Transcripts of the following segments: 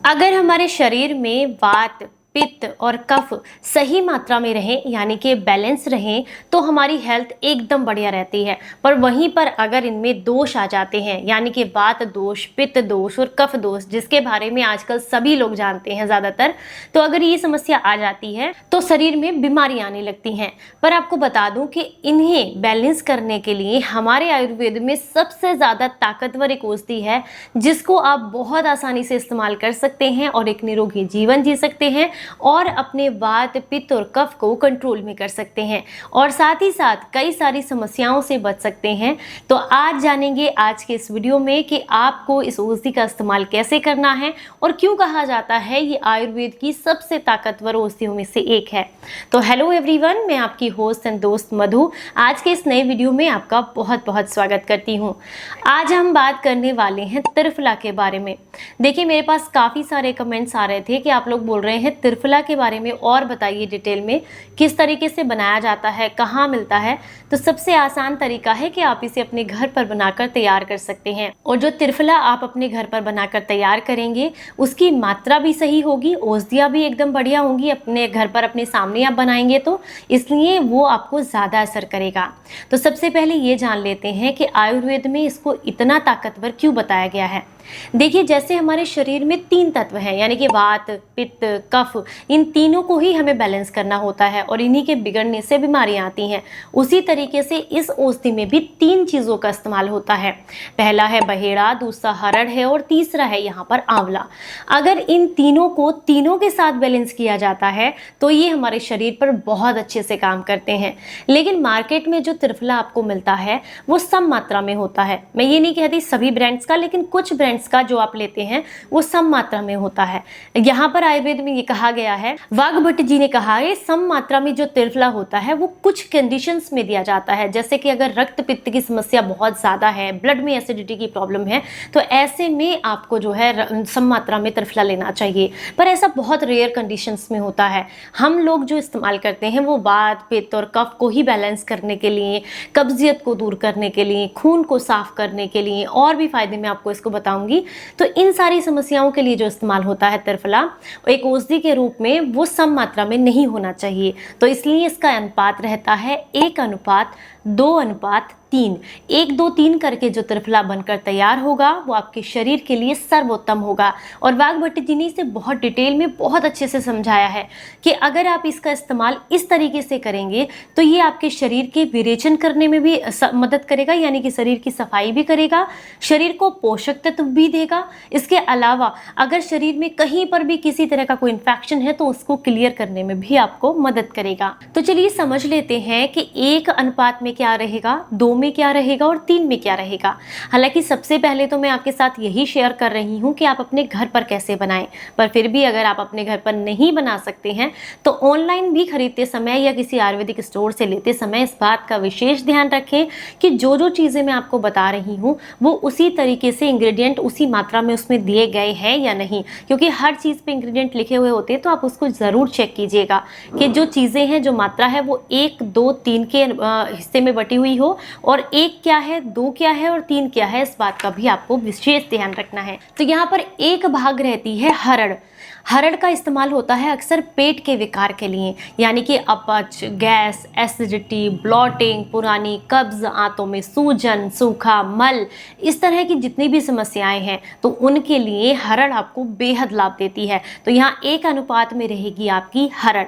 अगर हमारे शरीर में वात, पित्त और कफ सही मात्रा में रहें यानी कि बैलेंस रहें तो हमारी हेल्थ एकदम बढ़िया रहती है। पर वहीं पर अगर इनमें दोष आ जाते हैं यानी कि वात दोष, पित्त दोष और कफ दोष, जिसके बारे में आजकल सभी लोग जानते हैं ज़्यादातर, तो अगर ये समस्या आ जाती है तो शरीर में बीमारियां आने लगती हैं। पर आपको बता दूं कि इन्हें बैलेंस करने के लिए हमारे आयुर्वेद में सबसे ज़्यादा ताकतवर एक औषधि है जिसको आप बहुत आसानी से इस्तेमाल कर सकते हैं और एक निरोगी जीवन जी सकते हैं और अपने वात, पित्त और कफ को कंट्रोल में कर सकते हैं और साथ ही साथ कई सारी समस्याओं से बच सकते हैं। तो आज जानेंगे आज के इस वीडियो में कि आपको इस औषधि का इस्तेमाल कैसे करना है और क्यों कहा जाता है ये आयुर्वेद की सबसे ताकतवर औषधियों में से एक है। तो हेलो एवरीवन, मैं आपकी होस्ट एंड दोस्त मधु आज के इस नए वीडियो में आपका बहुत बहुत स्वागत करती हूँ। आज हम बात करने वाले हैं त्रिफला के बारे में। देखिए, मेरे पास काफ़ी सारे कमेंट्स आ रहे थे कि आप लोग बोल रहे हैं त्रिफला के बारे में और बताइए डिटेल में, किस तरीके से बनाया जाता है, कहाँ मिलता है। तो सबसे आसान तरीका है कि आप इसे अपने घर पर बनाकर तैयार कर सकते हैं और जो त्रिफला आप अपने घर पर बनाकर तैयार करेंगे उसकी मात्रा भी सही होगी, औषधियाँ भी एकदम बढ़िया होंगी। अपने घर पर अपने सामने आप बनाएंगे तो इसलिए वो आपको ज़्यादा असर करेगा। तो सबसे पहले ये जान लेते हैं कि आयुर्वेद में इसको इतना ताकतवर क्यों बताया गया है। देखिए, जैसे हमारे शरीर में 3 तत्व हैं यानी कि वात, पित्त, कफ, इन तीनों को ही हमें बैलेंस करना होता है और इन्हीं के बिगड़ने से बीमारियां आती हैं। उसी तरीके से इस औषधि में भी 3 चीज़ों का इस्तेमाल होता है। पहला है बहेड़ा, दूसरा हरड़ है और तीसरा है यहाँ पर आंवला। अगर इन तीनों को तीनों के साथ बैलेंस किया जाता है तो ये हमारे शरीर पर बहुत अच्छे से काम करते हैं। लेकिन मार्केट में जो त्रिफला आपको मिलता है वो सम मात्रा में होता है। मैं ये नहीं कहती सभी ब्रांड्स का, लेकिन कुछ ब्रांड्स का जो आप लेते हैं वो सम मात्रा में होता है। यहाँ पर आयुर्वेद में ये कहा गया है, वाघभट्ट जी ने कहा है, सम मात्रा में जो त्रिफला होता है वो कुछ कंडीशंस में दिया जाता है। जैसे कि अगर रक्त पित्त की समस्या बहुत ज़्यादा है, ब्लड में एसिडिटी की प्रॉब्लम है, तो ऐसे में आपको जो है सम मात्रा में त्रिफला लेना चाहिए। पर ऐसा बहुत रेयर कंडीशंस में होता है। हम लोग जो इस्तेमाल करते हैं वो वात, पित्त और कफ को ही बैलेंस करने के लिए, कब्जियत को दूर करने के लिए, खून को साफ करने के लिए और भी फायदे मैं आपको इसको बताऊंगी। तो इन सारी समस्याओं के लिए जो इस्तेमाल होता है त्रिफला एक औषधि के रूप में, वो सम मात्रा में नहीं होना चाहिए। तो इसलिए इसका अनुपात रहता है 1:2:3। 1-2-3 करके जो त्रिफला बनकर तैयार होगा वो आपके शरीर के लिए सर्वोत्तम होगा। और वाघभट्ट जी ने इसे बहुत डिटेल में बहुत अच्छे से समझाया है कि अगर आप इसका इस्तेमाल इस तरीके से करेंगे तो ये आपके शरीर के विरेचन करने में भी मदद करेगा, यानी कि शरीर की सफाई भी करेगा, शरीर को पोषक तत्व भी देगा। इसके अलावा अगर शरीर में कहीं पर भी किसी तरह का कोई इन्फेक्शन है तो उसको क्लियर करने में भी आपको मदद करेगा। तो चलिए समझ लेते हैं कि 1 अनुपात में क्या रहेगा, 2 में क्या रहेगा और 3 में क्या रहेगा। हालांकि सबसे पहले तो मैं आपके साथ यही शेयर कर रही हूँ कि आप अपने घर पर कैसे बनाएं, पर फिर भी अगर आप अपने घर पर नहीं बना सकते हैं तो ऑनलाइन भी खरीदते समय या किसी आयुर्वेदिक स्टोर से लेते समय इस बात का विशेष ध्यान रखें कि जो जो चीज़ें मैं आपको बता रही हूँ वो उसी तरीके से इंग्रेडिएंट उसी मात्रा में उसमें दिए गए हैं या नहीं, क्योंकि हर चीज़ पे इंग्रेडिएंट लिखे हुए होते हैं। तो आप उसको ज़रूर चेक कीजिएगा कि जो चीज़ें हैं, जो मात्रा है वो 1, 2, 3 के हिस्से में बटी हुई हो और 1 क्या है, 2 क्या है और 3 क्या है, इस बात का भी आपको विशेष ध्यान रखना है। तो यहाँ पर एक भाग रहती है हरड़। हरड़ का इस्तेमाल होता है अक्सर पेट के विकार के लिए, यानी कि अपच, गैस, एसिडिटी, ब्लॉटिंग, पुरानी कब्ज, आंतों में सूजन, सूखा, मल, इस तरह की जितनी भी समस्याएं हैं तो उनके लिए हरड़ आपको बेहद लाभ देती है। तो यहाँ 1 अनुपात में रहेगी आपकी हरड़,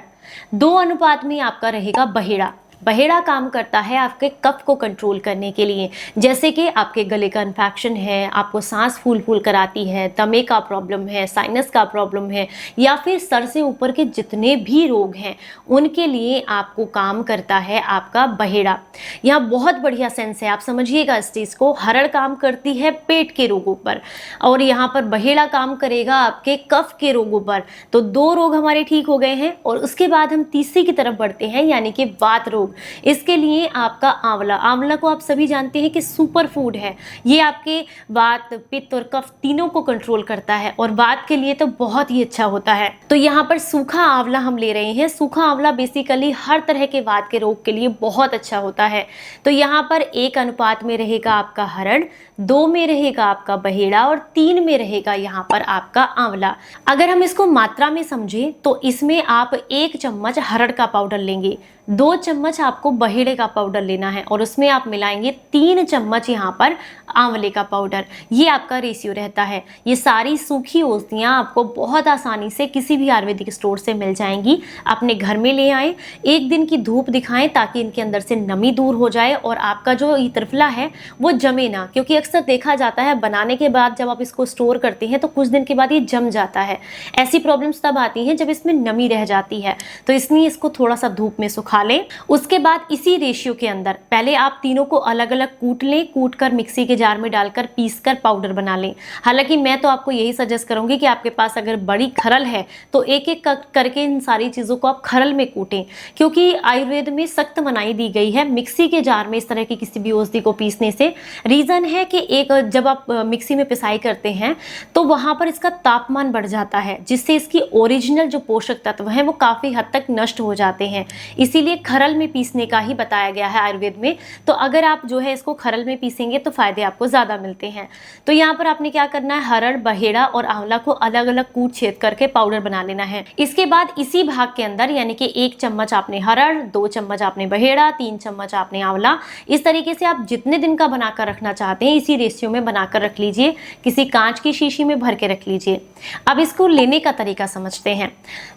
2 अनुपात में आपका रहेगा बहेड़ा। बहेड़ा काम करता है आपके कफ को कंट्रोल करने के लिए, जैसे कि आपके गले का इन्फेक्शन है, आपको सांस फूल फूल कराती है, दमे का प्रॉब्लम है, साइनस का प्रॉब्लम है, या फिर सर से ऊपर के जितने भी रोग हैं उनके लिए आपको काम करता है आपका बहेड़ा। यहाँ बहुत बढ़िया सेंस है, आप समझिएगा इस चीज़ को। हरड़ काम करती है पेट के रोगों पर और यहाँ पर बहेड़ा काम करेगा आपके कफ के रोगों पर। तो 2 रोग हमारे ठीक हो गए हैं और उसके बाद हम तीसरी की तरफ बढ़ते हैं, यानी कि वात रोग। लोग। इसके लिए आपका आंवला, आंवला को आप सभी जानते हैं कि सुपर फूड है। ये आपके वात, पित्त और कफ तीनों को कंट्रोल करता है और वात के लिए तो बहुत ही अच्छा होता है। तो यहाँ पर सूखा आंवला हम ले रहे हैं। सूखा आंवला बेसिकली हर तरह के वात के रोग के लिए बहुत अच्छा होता है। तो यहाँ पर 1 अनुपात में रहेगा आपका हरड़, 2 में रहेगा आपका बहेड़ा और 3 में रहेगा यहाँ पर आपका आंवला। अगर हम इसको मात्रा में समझें तो इसमें आप 1 चम्मच हरड़ का पाउडर लेंगे, 2 चम्मच आपको बहेड़े का पाउडर लेना है और उसमें आप मिलाएंगे 3 चम्मच यहाँ पर आंवले का पाउडर। ये आपका रेशियो रहता है। ये सारी सूखी औषधियाँ आपको बहुत आसानी से किसी भी आयुर्वेदिक स्टोर से मिल जाएंगी। अपने घर में ले आएँ, 1 दिन की धूप दिखाएं ताकि इनके अंदर से नमी दूर हो जाए और आपका जो ये त्रिफला है वो जमे ना, क्योंकि अक्सर देखा जाता है बनाने के बाद जब आप इसको स्टोर करते हैं तो कुछ दिन के बाद ये जम जाता है। ऐसी प्रॉब्लम्स तब आती हैं जब इसमें नमी रह जाती है। तो इसलिए इसको थोड़ा सा धूप में सुखा लें। उसके बाद इसी रेशियो के अंदर पहले आप तीनों को अलग अलग कूट लें, कूट कर मिक्सी के जार में डालकर पीस कर पाउडर बना लें। हालांकि मैं तो आपको यही सजेस्ट करूंगी कि आपके पास अगर बड़ी खरल है तो एक एक करके इन सारी चीज़ों को आप खरल में कूटें, क्योंकि आयुर्वेद में सख्त मनाही दी गई है मिक्सी के जार में इस तरह की किसी भी औषधि को पीसने से। रीज़न है कि एक जब आप मिक्सी में पिसाई करते हैं तो वहाँ पर इसका तापमान बढ़ जाता है, जिससे इसकी ओरिजिनल जो पोषक तत्व हैं वो काफ़ी हद तक नष्ट हो जाते हैं। इसीलिए खरल में पीसने का ही बताया गया है आयुर्वेद में। तो अगर आप जो है इसको खरल में पीसेंगे तो फायदे आपको ज़्यादा मिलते हैं। तो यहाँ पर आपने क्या करना है, हरड़, बहेड़ा और आंवला को अलग अलग कूट छेद करके पाउडर बना लेना है। इसके बाद इसी भाग के अंदर यानी कि 1 चम्मच आपने हरड़, 2 चम्मच आपने बहेड़ा, 3 चम्मच आपने आंवला, इस तरीके से आप जितने दिन का बनाकर रखना चाहते हैं इसी रेशियो में बनाकर रख लीजिए। किसी कांच की शीशी में भर के रख लीजिए। अब इसको लेने का तरीका समझते हैं।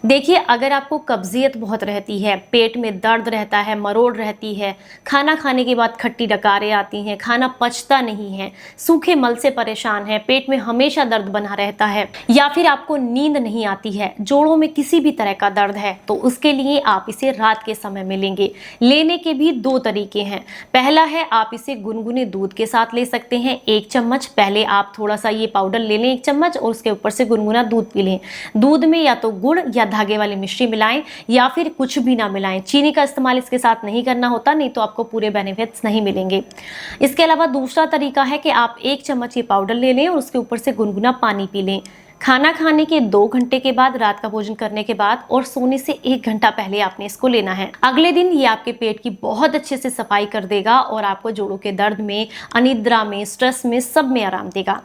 देखिए, अगर आपको कब्जियत बहुत रहती है, पेट में दर्द रहता है, मरोड़ रहती है, खाना खाने के बाद खट्टी डकारें आती हैं, खाना पचता नहीं है, सूखे मल से परेशान है, पेट में हमेशा दर्द बना रहता है, या फिर आपको नींद नहीं आती है, जोड़ों में किसी भी तरह का दर्द है, तो उसके लिए आप इसे रात के समय में लेंगे। लेने के भी 2 तरीके हैं। पहला है आप इसे गुनगुने दूध के साथ ले सकते हैं, 1 चम्मच। पहले आप थोड़ा सा ये पाउडर ले लें 1 चम्मच और उसके ऊपर से गुनगुना दूध पी लें। दूध में या तो गुड़ या धागे वाली मिश्री मिलाएं या फिर कुछ भी ना मिलाएं। चीनी का इस्तेमाल इसके साथ नहीं करना होता, नहीं तो आपको पूरे बेनिफिट्स नहीं मिलेंगे। इसके अलावा दूसरा तरीका है कि आप 1 चम्मच ये पाउडर ले लें और उसके ऊपर से गुनगुना पानी पी लें। खाना खाने के 2 घंटे के बाद, रात का भोजन करने के बाद और सोने से 1 घंटा पहले आपने इसको लेना है। अगले दिन ये आपके पेट की बहुत अच्छे से सफाई कर देगा और आपको जोड़ों के दर्द में, अनिद्रा में, स्ट्रेस में, सब में आराम देगा।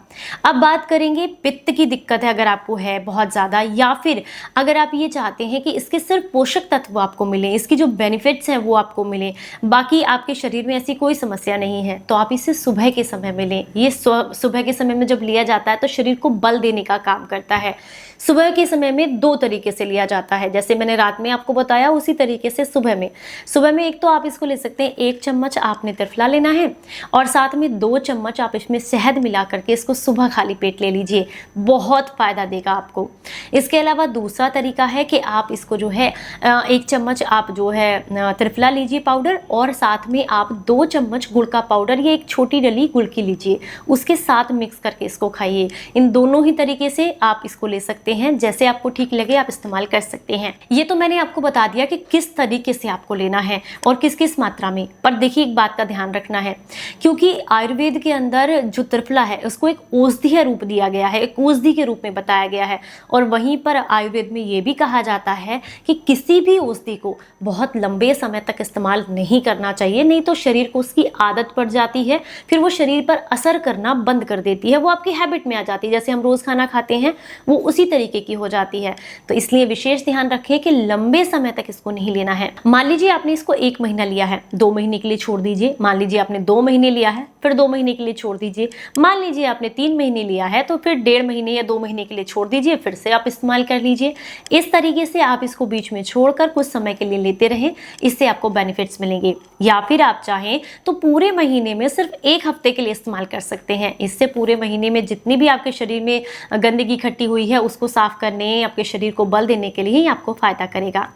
अब बात करेंगे पित्त की दिक्कत है अगर आपको है बहुत ज़्यादा, या फिर अगर आप ये चाहते हैं कि इसके सिर्फ पोषक तत्व आपको मिले, इसकी जो बेनिफिट्स हैं वो आपको मिले, बाकी आपके शरीर में ऐसी कोई समस्या नहीं है, तो आप इसे सुबह के समय में लें। ये सुबह के समय में जब लिया जाता है तो शरीर को बल देने का काम करता है। सुबह के समय में 2 तरीके से लिया जाता है, जैसे मैंने रात में आपको बताया उसी तरीके से सुबह में एक तो आप इसको ले सकते हैं, 1 चम्मच आपने त्रिफला लेना है और साथ में 2 चम्मच आप इसमें शहद मिला करके इसको सुबह खाली पेट ले लीजिए, बहुत फायदा देगा आपको। इसके अलावा दूसरा तरीका है कि आप इसको जो है 1 चम्मच आप जो है त्रिफला लीजिए पाउडर और साथ में आप 2 चम्मच गुड़ का पाउडर या एक छोटी डली गुड़ की लीजिए, उसके साथ मिक्स करके इसको खाइए। इन दोनों ही तरीके से आप इसको ले सकते हैं, जैसे आपको ठीक लगे आप इस्तेमाल कर सकते हैं। ये तो मैंने आपको बता दिया कि किस तरीके से आपको लेना है और किस किस मात्रा में। पर देखिए, एक बात का ध्यान रखना है, क्योंकि आयुर्वेद के अंदर जो त्रिफला है उसको एक औषधीय रूप दिया गया है, एक औषधि के रूप में बताया गया है। और वहीं पर आयुर्वेद में ये भी कहा जाता है कि किसी भी औषधि को बहुत लंबे समय तक इस्तेमाल नहीं करना चाहिए, नहीं तो शरीर को उसकी आदत पड़ जाती है, फिर वो शरीर पर असर करना बंद कर देती है, वो आपकी हैबिट में आ जाती है। जैसे हम रोज़ खाना खाते हैं वो उसी तरीके की हो जाती है। तो इसलिए विशेष ध्यान रखें कि लंबे समय तक इसको नहीं लेना है। मान लीजिए आपने इसको 1 महीना लिया है, 2 महीने के लिए छोड़ दीजिए। मान लीजिए आपने 2 महीने लिया है, फिर 2 महीने के लिए छोड़ दीजिए। मान लीजिए आपने 3 महीने लिया है तो फिर 1.5 महीने या 2 महीने के लिए छोड़ दीजिए, फिर से आप इस्तेमाल कर लीजिए। इस तरीके से आप इसको बीच में छोड़कर कुछ समय के लिए लेते रहें, इससे आपको बेनिफिट्स मिलेंगे। या फिर आप चाहें तो पूरे महीने में सिर्फ 1 हफ्ते के लिए इस्तेमाल कर सकते हैं। इससे पूरे महीने में जितनी भी आपके शरीर में गंदगी गंदगी इकट्ठी हुई है उसको साफ करने, आपके शरीर को बल देने के लिए ही आपको फ़ायदा करेगा।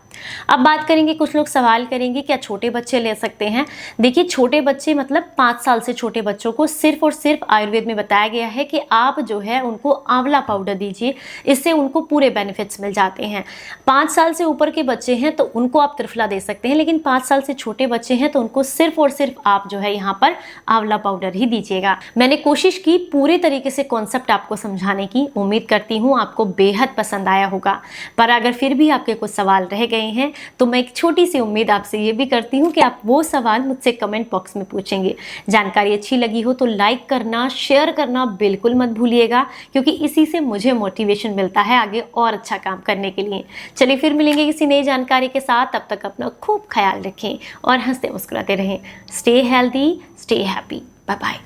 अब बात करेंगे, कुछ लोग सवाल करेंगे क्या छोटे बच्चे ले सकते हैं? देखिए, छोटे बच्चे मतलब 5 साल से छोटे बच्चों को सिर्फ और सिर्फ आयुर्वेद में बताया गया है कि आप जो है उनको आंवला पाउडर दीजिए, इससे उनको पूरे बेनिफिट्स मिल जाते हैं। 5 साल से ऊपर के बच्चे हैं तो उनको आप त्रिफला दे सकते हैं, लेकिन 5 साल से छोटे बच्चे हैं तो उनको सिर्फ और सिर्फ आप जो है यहाँ पर आंवला पाउडर ही दीजिएगा। मैंने कोशिश की पूरे तरीके से कॉन्सेप्ट आपको समझाने की, उम्मीद करती हूँ आपको बेहद पसंद आया होगा। पर अगर फिर भी आपके कुछ सवाल रह गए हैं तो मैं एक छोटी सी उम्मीद आपसे ये भी करती हूँ कि आप वो सवाल मुझसे कमेंट बॉक्स में पूछेंगे। जानकारी अच्छी लगी हो तो लाइक करना, शेयर करना बिल्कुल मत भूलिएगा, क्योंकि इसी से मुझे मोटिवेशन मिलता है आगे और अच्छा काम करने के लिए। चलिए फिर मिलेंगे किसी नई जानकारी के साथ, तब तक अपना खूब ख्याल रखें और हंसते मुस्कुराते रहें। Stay healthy, stay happy, bye bye.